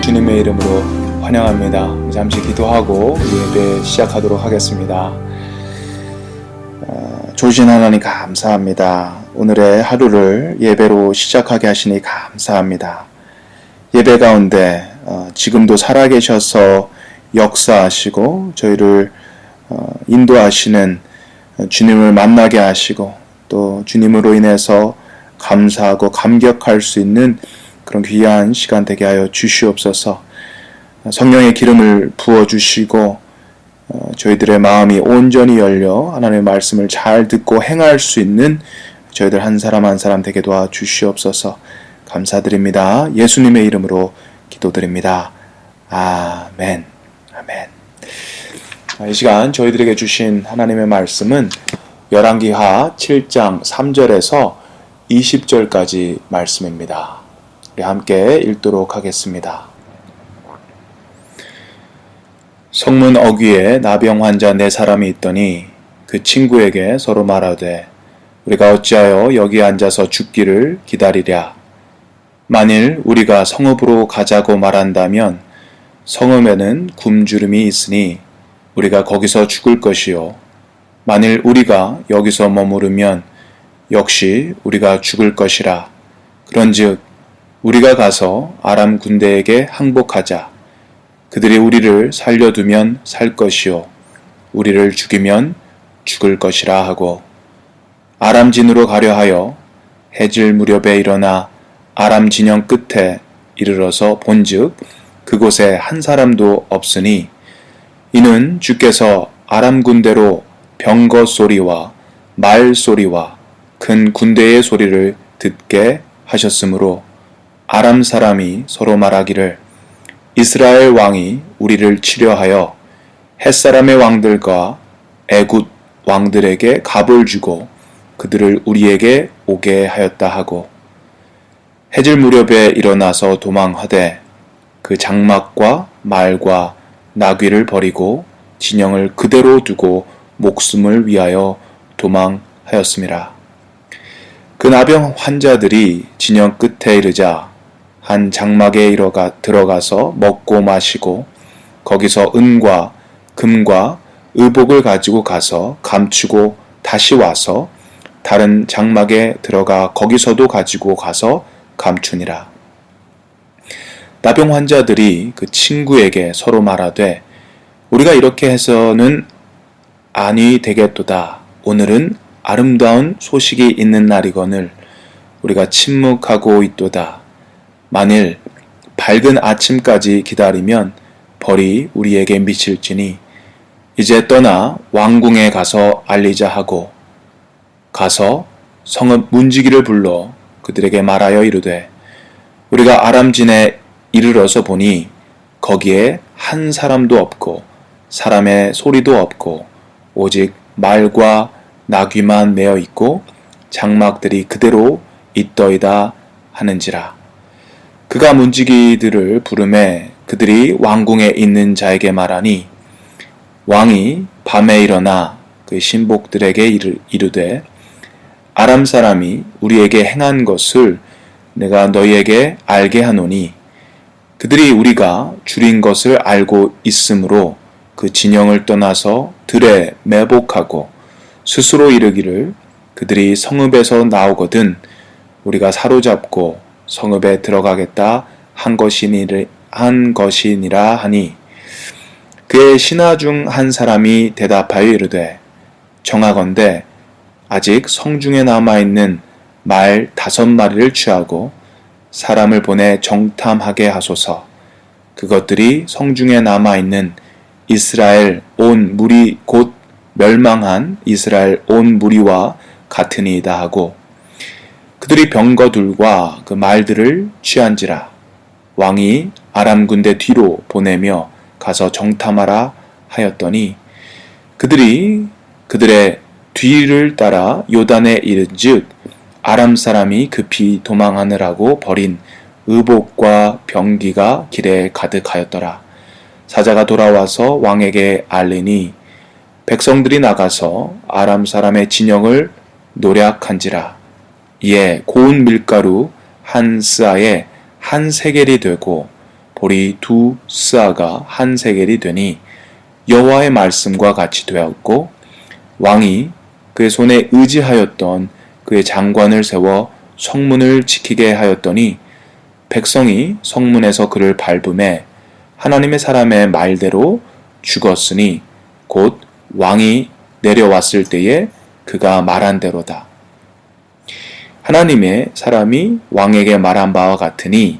주님의 이름으로 환영합니다. 잠시 기도하고 우리 예배 시작하도록 하겠습니다. 좋으신 하나님 감사합니다. 오늘의 하루를 예배로 시작하게 하시니 감사합니다. 예배 가운데 지금도 살아계셔서 역사하시고 저희를 인도하시는 주님을 만나게 하시고 또 주님으로 인해서 감사하고 감격할 수 있는 그런 귀한 시간 되게 하여 주시옵소서. 성령의 기름을 부어주시고 저희들의 마음이 온전히 열려 하나님의 말씀을 잘 듣고 행할 수 있는 저희들 한 사람 한 사람 되게 도와주시옵소서. 감사드립니다. 예수님의 이름으로 기도드립니다. 아멘. 아멘. 이 시간 저희들에게 주신 하나님의 말씀은 열왕기하 7장 3절에서 20절까지 말씀입니다. 우리 함께 읽도록 하겠습니다. 성문 어귀에 나병 환자 4사람이 있더니 그 친구에게 서로 말하되 우리가 어찌하여 여기 앉아서 죽기를 기다리랴. 만일 우리가 성읍으로 가자고 말한다면 성읍에는 굶주림이 있으니 우리가 거기서 죽을 것이요. 만일 우리가 여기서 머무르면 역시 우리가 죽을 것이라. 그런즉 우리가 가서 아람 군대에게 항복하자. 그들이 우리를 살려두면 살 것이요 우리를 죽이면 죽을 것이라 하고 아람 진으로 가려 하여 해질 무렵에 일어나 아람 진영 끝에 이르러서 본즉 그곳에 한 사람도 없으니 이는 주께서 아람 군대로 병거 소리와 말 소리와 큰 군대의 소리를 듣게 하셨으므로 아람 사람이 서로 말하기를 이스라엘 왕이 우리를 치려하여 햇사람의 왕들과 애굽 왕들에게 갑을 주고 그들을 우리에게 오게 하였다 하고 해질 무렵에 일어나서 도망하되 그 장막과 말과 나귀를 버리고 진영을 그대로 두고 목숨을 위하여 도망하였음이라. 그 나병 환자들이 진영 끝에 이르자 한 장막에 들어가서 먹고 마시고 거기서 은과 금과 의복을 가지고 가서 감추고 다시 와서 다른 장막에 들어가 거기서도 가지고 가서 감추니라. 나병 환자들이 그 친구에게 서로 말하되 우리가 이렇게 해서는 아니 되겠도다. 오늘은 아름다운 소식이 있는 날이거늘 우리가 침묵하고 있도다. 만일 밝은 아침까지 기다리면 벌이 우리에게 미칠지니 이제 떠나 왕궁에 가서 알리자 하고 가서 성읍 문지기를 불러 그들에게 말하여 이르되 우리가 아람진에 이르러서 보니 거기에 한 사람도 없고 사람의 소리도 없고 오직 말과 나귀만 메어 있고 장막들이 그대로 있더이다 하는지라. 그가 문지기들을 부르매 그들이 왕궁에 있는 자에게 말하니 왕이 밤에 일어나 그 신복들에게 이르되 아람 사람이 우리에게 행한 것을 내가 너희에게 알게 하노니 그들이 우리가 줄인 것을 알고 있으므로 그 진영을 떠나서 들에 매복하고 스스로 이르기를 그들이 성읍에서 나오거든 우리가 사로잡고 성읍에 들어가겠다 한 것이니라 하니 그의 신하 중 한 사람이 대답하여 이르되 정하건대 아직 성중에 남아있는 말 5마리를 취하고 사람을 보내 정탐하게 하소서. 그것들이 성중에 남아있는 이스라엘 온 무리 곧 멸망한 이스라엘 온 무리와 같으니이다 하고 그들이 병거들과 그 말들을 취한지라. 왕이 아람 군대 뒤로 보내며 가서 정탐하라 하였더니 그들이 그들의 뒤를 따라 요단에 이른즉 아람 사람이 급히 도망하느라고 버린 의복과 병기가 길에 가득하였더라. 사자가 돌아와서 왕에게 알리니 백성들이 나가서 아람 사람의 진영을 노략한지라. 이에 고운 밀가루 한 스아에 한 세겔이 되고 보리 2 스아가 한 세겔이 되니 여호와의 말씀과 같이 되었고 왕이 그의 손에 의지하였던 그의 장관을 세워 성문을 지키게 하였더니 백성이 성문에서 그를 밟음에 하나님의 사람의 말대로 죽었으니 곧 왕이 내려왔을 때에 그가 말한 대로다. 하나님의 사람이 왕에게 말한 바와 같으니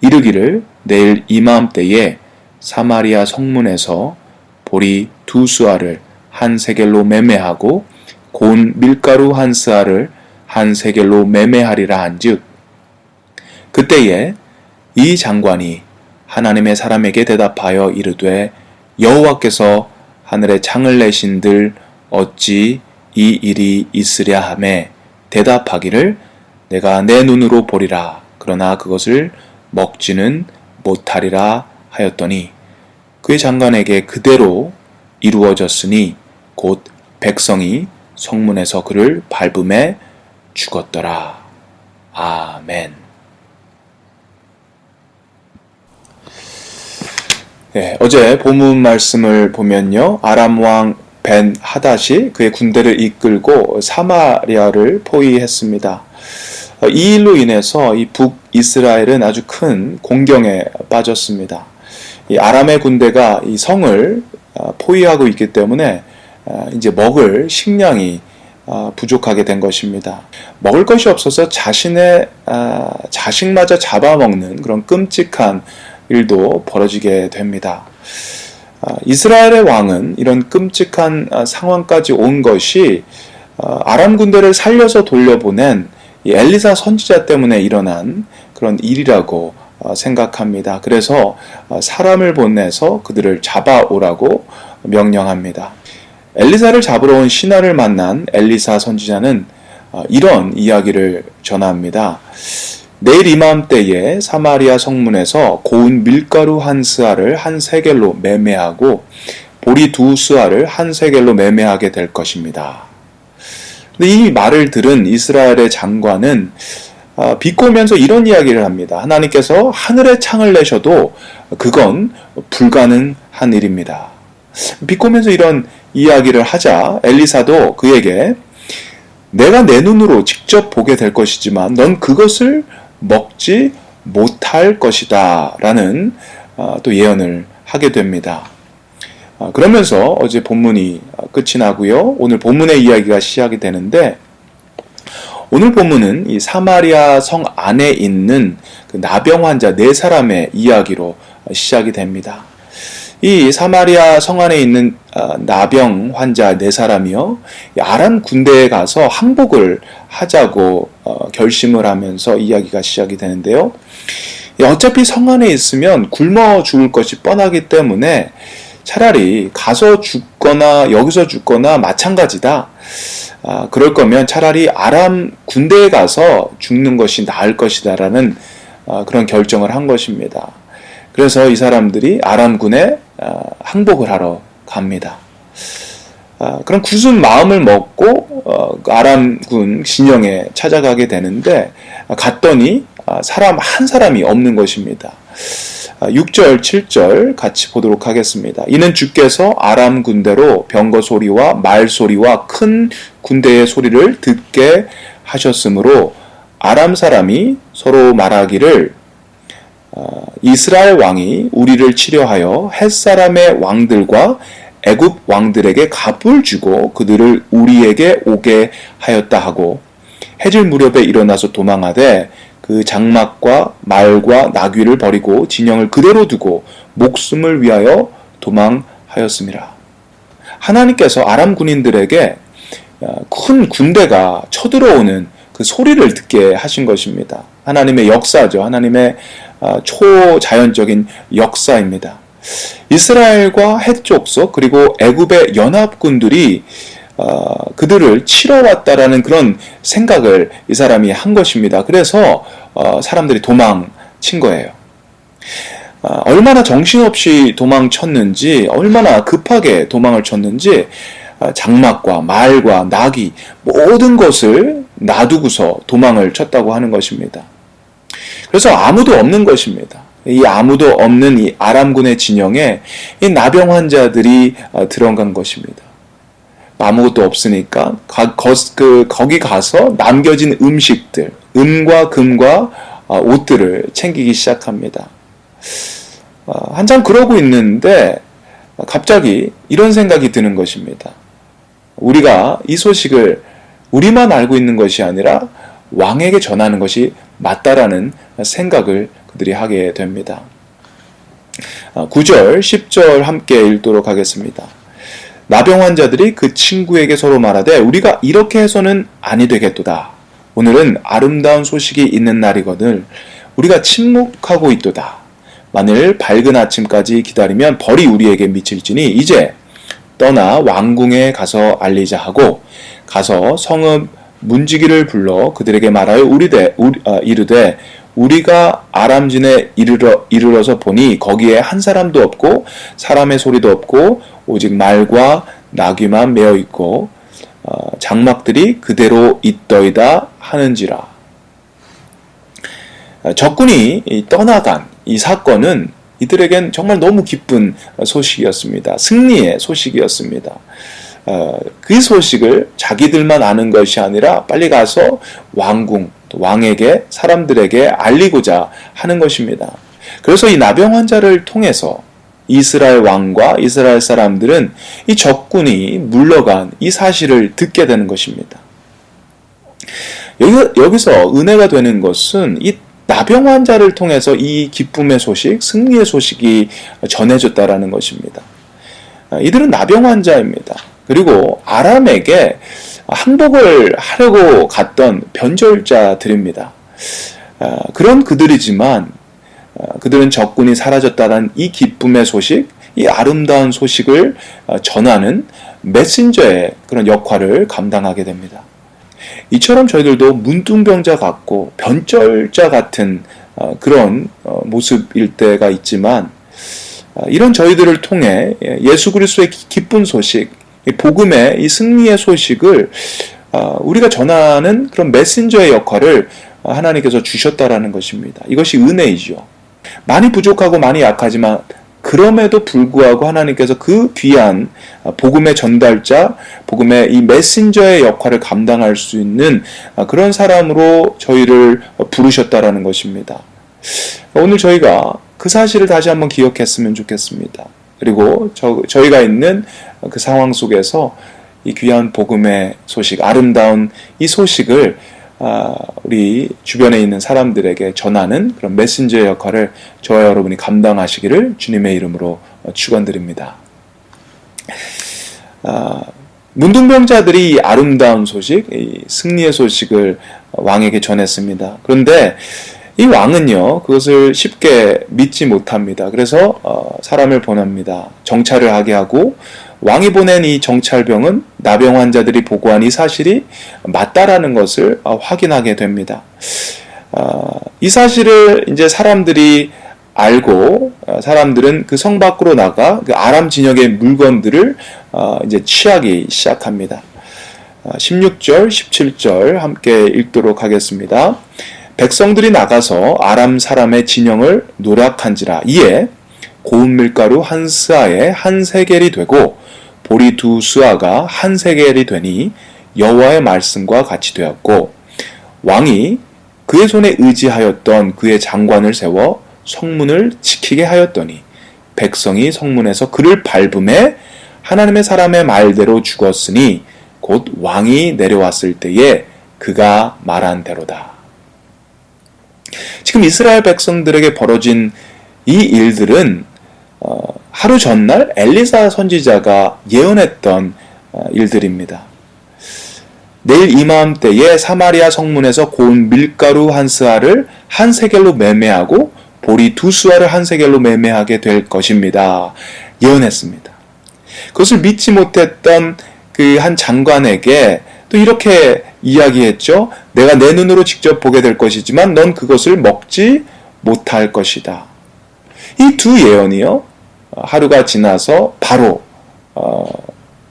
이르기를 내일 이맘때에 사마리아 성문에서 보리 2 스아를 한 세겔로 매매하고 고운 밀가루 한 스아를 한 세겔로 매매하리라 한즉 그때에 이 장관이 하나님의 사람에게 대답하여 이르되 여호와께서 하늘에 창을 내신들 어찌 이 일이 있으랴 하매 대답하기를 내가 내 눈으로 보리라 그러나 그것을 먹지는 못하리라 하였더니 그의 장관에게 그대로 이루어졌으니 곧 백성이 성문에서 그를 밟음에 죽었더라. 아멘. 네, 어제 본문 말씀을 보면요. 아람 왕 벤 하닷이 그의 군대를 이끌고 사마리아를 포위했습니다. 이 일로 인해서 이 북이스라엘은 아주 큰 공경에 빠졌습니다. 이 아람의 군대가 이 성을 포위하고 있기 때문에 이제 먹을 식량이 부족하게 된 것입니다. 먹을 것이 없어서 자신의 자식마저 잡아먹는 그런 끔찍한 일도 벌어지게 됩니다. 이스라엘의 왕은 이런 끔찍한 상황까지 온 것이 아람 군대를 살려서 돌려보낸 엘리사 선지자 때문에 일어난 그런 일이라고 생각합니다. 그래서 사람을 보내서 그들을 잡아오라고 명령합니다. 엘리사를 잡으러 온 신하를 만난 엘리사 선지자는 이런 이야기를 전합니다. 내일 이맘때에 사마리아 성문에서 고운 밀가루 한 스아를 한 세겔로 매매하고 보리 2 스아를 한 세겔로 매매하게 될 것입니다. 이 말을 들은 이스라엘의 장관은 비꼬면서 이런 이야기를 합니다. 하나님께서 하늘에 창을 내셔도 그건 불가능한 일입니다. 비꼬면서 이런 이야기를 하자 엘리사도 그에게 내가 내 눈으로 직접 보게 될 것이지만 넌 그것을 먹지 못할 것이다 라는 또 예언을 하게 됩니다. 그러면서 어제 본문이 끝이 나고요. 오늘 본문의 이야기가 시작이 되는데 오늘 본문은 이 사마리아 성 안에 있는 그 나병 환자 4사람의 이야기로 시작이 됩니다. 이 사마리아 성 안에 있는 나병 환자 4사람이요. 아람 군대에 가서 항복을 하자고 결심을 하면서 이야기가 시작이 되는데요. 어차피 성 안에 있으면 굶어 죽을 것이 뻔하기 때문에 차라리 가서 죽거나 여기서 죽거나 마찬가지다. 그럴 거면 차라리 아람 군대에 가서 죽는 것이 나을 것이다 라는 그런 결정을 한 것입니다. 그래서 이 사람들이 아람군에 항복을 하러 갑니다. 그런 굳은 마음을 먹고 아람군 진영에 찾아가게 되는데 갔더니 사람 한 사람이 없는 것입니다. 6절, 7절 같이 보도록 하겠습니다. 이는 주께서 아람 군대로 병거 소리와 말 소리와 큰 군대의 소리를 듣게 하셨으므로 아람 사람이 서로 말하기를 이스라엘 왕이 우리를 치려하여 헷 사람의 왕들과 애굽 왕들에게 값을 주고 그들을 우리에게 오게 하였다 하고 해질 무렵에 일어나서 도망하되 그 장막과 말과 나귀를 버리고 진영을 그대로 두고 목숨을 위하여 도망하였습니다. 하나님께서 아람 군인들에게 큰 군대가 쳐들어오는 그 소리를 듣게 하신 것입니다. 하나님의 역사죠. 하나님의 초자연적인 역사입니다. 이스라엘과 헷 족속 그리고 애굽의 연합군들이 그들을 치러 왔다라는 그런 생각을 이 사람이 한 것입니다. 그래서 사람들이 도망친 거예요. 얼마나 정신없이 도망쳤는지, 얼마나 급하게 도망을 쳤는지 장막과 말과 나귀 모든 것을 놔두고서 도망을 쳤다고 하는 것입니다. 그래서 아무도 없는 것입니다. 이 아무도 없는 이 아람군의 진영에 이 나병 환자들이 들어간 것입니다. 아무것도 없으니까 거기 가서 남겨진 음식들, 은과 금과 옷들을 챙기기 시작합니다. 한참 그러고 있는데 갑자기 이런 생각이 드는 것입니다. 우리가 이 소식을 우리만 알고 있는 것이 아니라 왕에게 전하는 것이 맞다라는 생각을 그들이 하게 됩니다. 9절, 10절 함께 읽도록 하겠습니다. 나병 환자들이 그 친구에게 서로 말하되 우리가 이렇게 해서는 아니 되겠도다. 오늘은 아름다운 소식이 있는 날이거늘 우리가 침묵하고 있도다. 만일 밝은 아침까지 기다리면 벌이 우리에게 미칠지니 이제 떠나 왕궁에 가서 알리자 하고 가서 성읍 문지기를 불러 그들에게 말하여 이르되 우리가 아람진에 이르러서 보니 거기에 한 사람도 없고 사람의 소리도 없고 오직 말과 나귀만 메어 있고 장막들이 그대로 있더이다 하는지라. 적군이 떠나간 이 사건은 이들에겐 정말 너무 기쁜 소식이었습니다. 승리의 소식이었습니다. 그 소식을 자기들만 아는 것이 아니라 빨리 가서 왕궁, 왕에게 사람들에게 알리고자 하는 것입니다. 그래서 이 나병 환자를 통해서 이스라엘 왕과 이스라엘 사람들은 이 적군이 물러간 이 사실을 듣게 되는 것입니다. 여기서 은혜가 되는 것은 이 나병 환자를 통해서 이 기쁨의 소식, 승리의 소식이 전해졌다라는 것입니다. 이들은 나병 환자입니다. 그리고 아람에게 항복을 하려고 갔던 변절자들입니다. 그런 그들이지만 그들은 적군이 사라졌다는 이 기쁨의 소식, 이 아름다운 소식을 전하는 메신저의 그런 역할을 감당하게 됩니다. 이처럼 저희들도 문둥병자 같고 변절자 같은 그런 모습일 때가 있지만 이런 저희들을 통해 예수 그리스도의 기쁜 소식, 복음의 이 승리의 소식을 우리가 전하는 그런 메신저의 역할을 하나님께서 주셨다라는 것입니다. 이것이 은혜이죠. 많이 부족하고 많이 약하지만 그럼에도 불구하고 하나님께서 그 귀한 복음의 전달자, 복음의 이 메신저의 역할을 감당할 수 있는 그런 사람으로 저희를 부르셨다라는 것입니다. 오늘 저희가 그 사실을 다시 한번 기억했으면 좋겠습니다. 그리고 저희가 있는 그 상황 속에서 이 귀한 복음의 소식, 아름다운 이 소식을 우리 주변에 있는 사람들에게 전하는 그런 메신저의 역할을 저와 여러분이 감당하시기를 주님의 이름으로 축원드립니다. 문둥병자들이 이 아름다운 소식, 이 승리의 소식을 왕에게 전했습니다. 그런데 이 왕은요, 그것을 쉽게 믿지 못합니다. 그래서 사람을 보냅니다. 정찰을 하게 하고 왕이 보낸 이 정찰병은 나병 환자들이 보고한 이 사실이 맞다라는 것을 확인하게 됩니다. 이 사실을 이제 사람들이 알고 사람들은 그 성 밖으로 나가 그 아람 진영의 물건들을 이제 취하기 시작합니다. 16절, 17절 함께 읽도록 하겠습니다. 백성들이 나가서 아람 사람의 진영을 노략한지라. 이에 고운 밀가루 한 스아에 한 세겔이 되고 보리 두 스아가 한 세겔이 되니 여호와의 말씀과 같이 되었고, 왕이 그의 손에 의지하였던 그의 장관을 세워 성문을 지키게 하였더니 백성이 성문에서 그를 밟음에 하나님의 사람의 말대로 죽었으니 곧 왕이 내려왔을 때에 그가 말한 대로다. 지금 이스라엘 백성들에게 벌어진 이 일들은 하루 전날 엘리사 선지자가 예언했던 일들입니다. 내일 이맘때에 사마리아 성문에서 고운 밀가루 한 스아를 한 세겔로 매매하고 보리 두 스아를 한 세겔로 매매하게 될 것입니다. 예언했습니다. 그것을 믿지 못했던 그 한 장관에게 또 이렇게 이야기했죠. 내가 내 눈으로 직접 보게 될 것이지만 넌 그것을 먹지 못할 것이다. 이 두 예언이요, 하루가 지나서 바로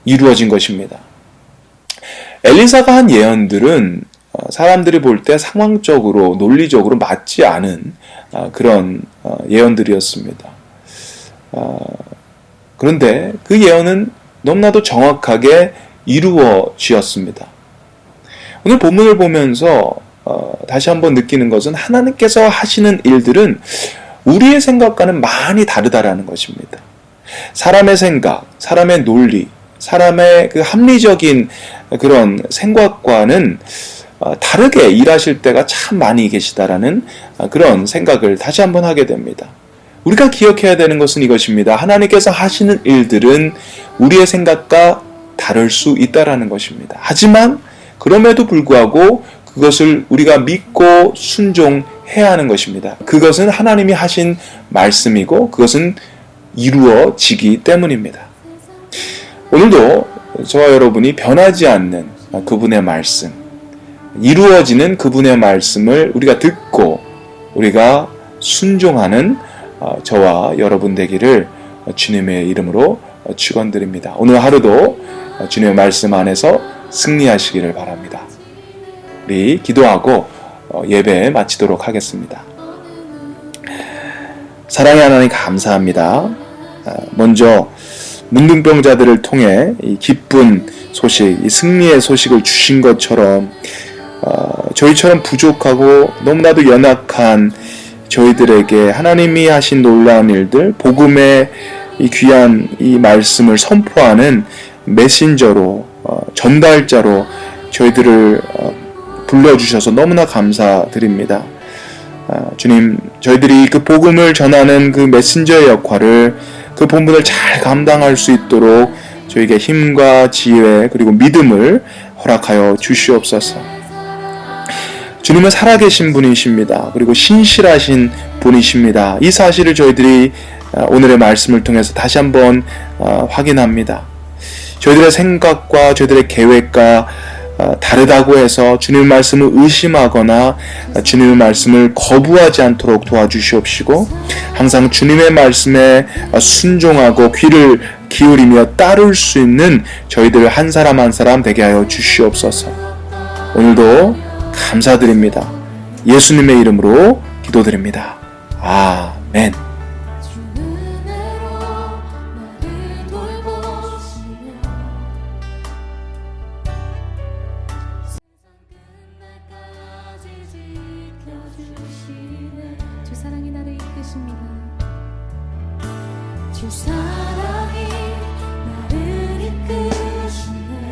이루어진 것입니다. 엘리사가 한 예언들은 사람들이 볼 때 상황적으로 논리적으로 맞지 않은 그런 예언들이었습니다. 그런데 그 예언은 너무나도 정확하게 이루어지었습니다. 오늘 본문을 보면서 다시 한번 느끼는 것은 하나님께서 하시는 일들은 우리의 생각과는 많이 다르다라는 것입니다. 사람의 생각, 사람의 논리, 사람의 그 합리적인 그런 생각과는 다르게 일하실 때가 참 많이 계시다라는 그런 생각을 다시 한번 하게 됩니다. 우리가 기억해야 되는 것은 이것입니다. 하나님께서 하시는 일들은 우리의 생각과 다를 수 있다라는 것입니다. 하지만 그럼에도 불구하고 그것을 우리가 믿고 순종해야 하는 것입니다. 그것은 하나님이 하신 말씀이고 그것은 이루어지기 때문입니다. 오늘도 저와 여러분이 변하지 않는 그분의 말씀, 이루어지는 그분의 말씀을 우리가 듣고 우리가 순종하는 저와 여러분 되기를 주님의 이름으로 축원드립니다. 오늘 하루도 주님의 말씀 안에서 승리하시기를 바랍니다. 우리 기도하고 예배 마치도록 하겠습니다. 사랑의 하나님 감사합니다. 먼저 문둥병자들을 통해 이 기쁜 소식, 이 승리의 소식을 주신 것처럼 저희처럼 부족하고 너무나도 연약한 저희들에게 하나님이 하신 놀라운 일들, 복음의 이 귀한 이 말씀을 선포하는 메신저로, 전달자로 저희들을 불러주셔서 너무나 감사드립니다. 주님, 저희들이 그 복음을 전하는 그 메신저의 역할을, 그 본분을 잘 감당할 수 있도록 저에게 힘과 지혜 그리고 믿음을 허락하여 주시옵소서. 주님은 살아계신 분이십니다. 그리고 신실하신 분이십니다. 이 사실을 저희들이 오늘의 말씀을 통해서 다시 한번 확인합니다. 저희들의 생각과 저희들의 계획과 다르다고 해서 주님의 말씀을 의심하거나 주님의 말씀을 거부하지 않도록 도와주시옵시고, 항상 주님의 말씀에 순종하고 귀를 기울이며 따를 수 있는 저희들 한 사람 한 사람 되게 하여 주시옵소서. 오늘도 감사드립니다. 예수님의 이름으로 기도드립니다. 아멘. 주 사랑이 나를 이끄십니다. 주 사랑이 나를 이끄시네.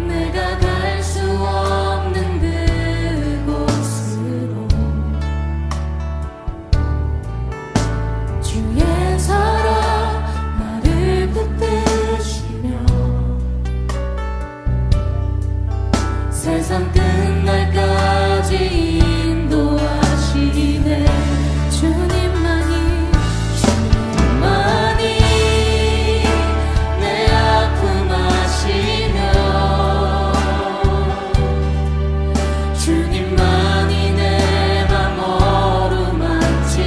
내가 갈 수 없는 그곳으로 주의 사랑 나를 붙드시며 세상 끝날까지 인도하시네. 주님만이 내 아픔 아시며 주님만이 내 맘 어루만지네.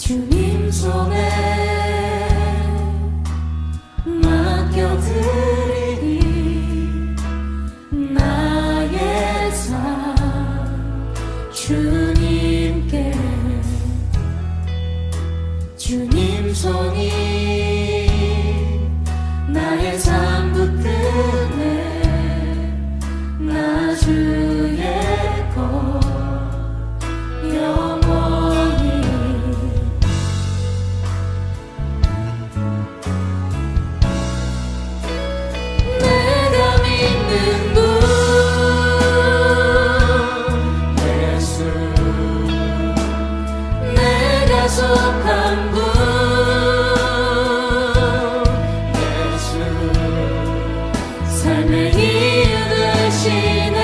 주님 손에 맡겨드리니 나의 삶 주님께 주님 손이 나의 삶 붙드네 나 주의 것 영원히 내가 믿는 분 예수 내가 속한 분 예수 삶의 이유 되시네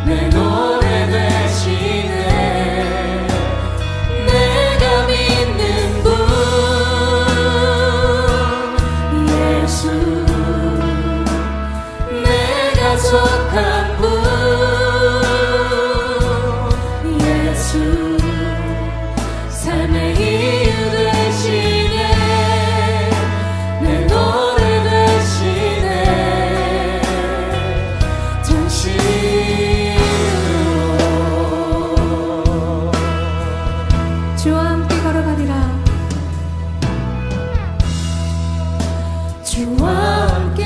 내 노래 되시네 내가 믿는 분 예수 내가 속한 분 예수 삶의 이유 되시네 내 노래 되시네 전심으로 주와 함께 걸어가리라 주와 함께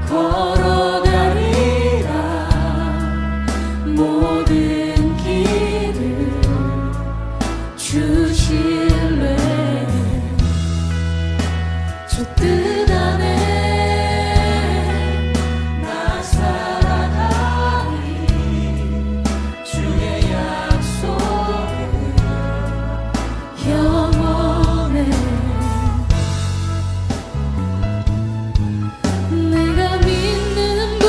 걸어가리라 모든 길을 주실래 주 뜻 안에 나 살아가니 주의 약속은 영원해 내가 믿는 분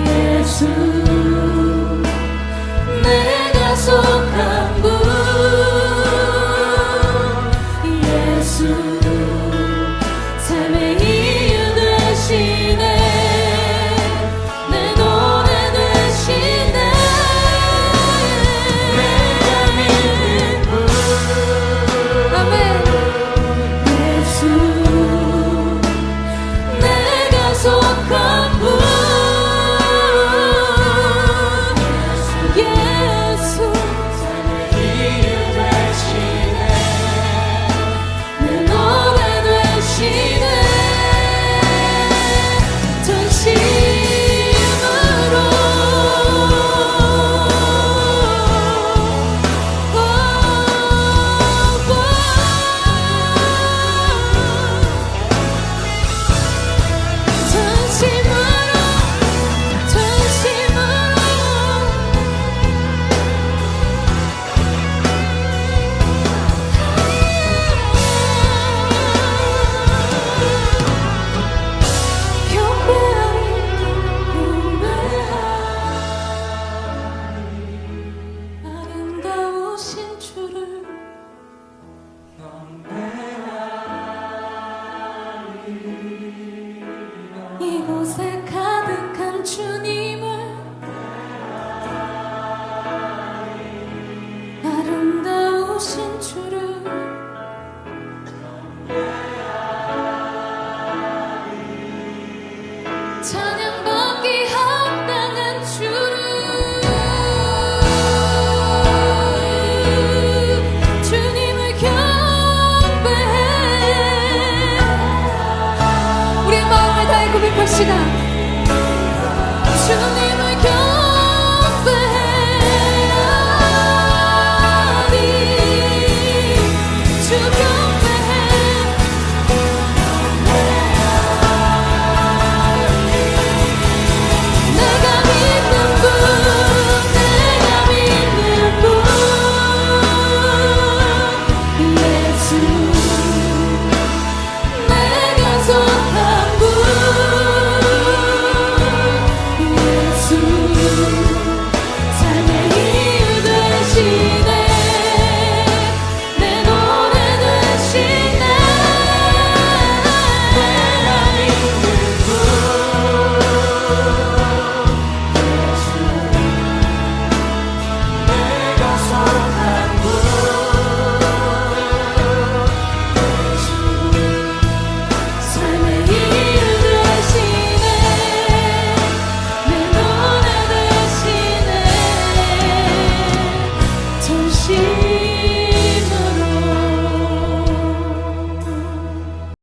예수 내가 속한 분 예수 삶의 이유 되시네 내 노래 되시네 내가 믿는 분 아멘 예수 내가 속한 분 예수 삶의 이유 되시네 내 노래 되시네 전심으로 아름다우신 주를 이곳에 가득한 주님을 아름다우신 주를 찬양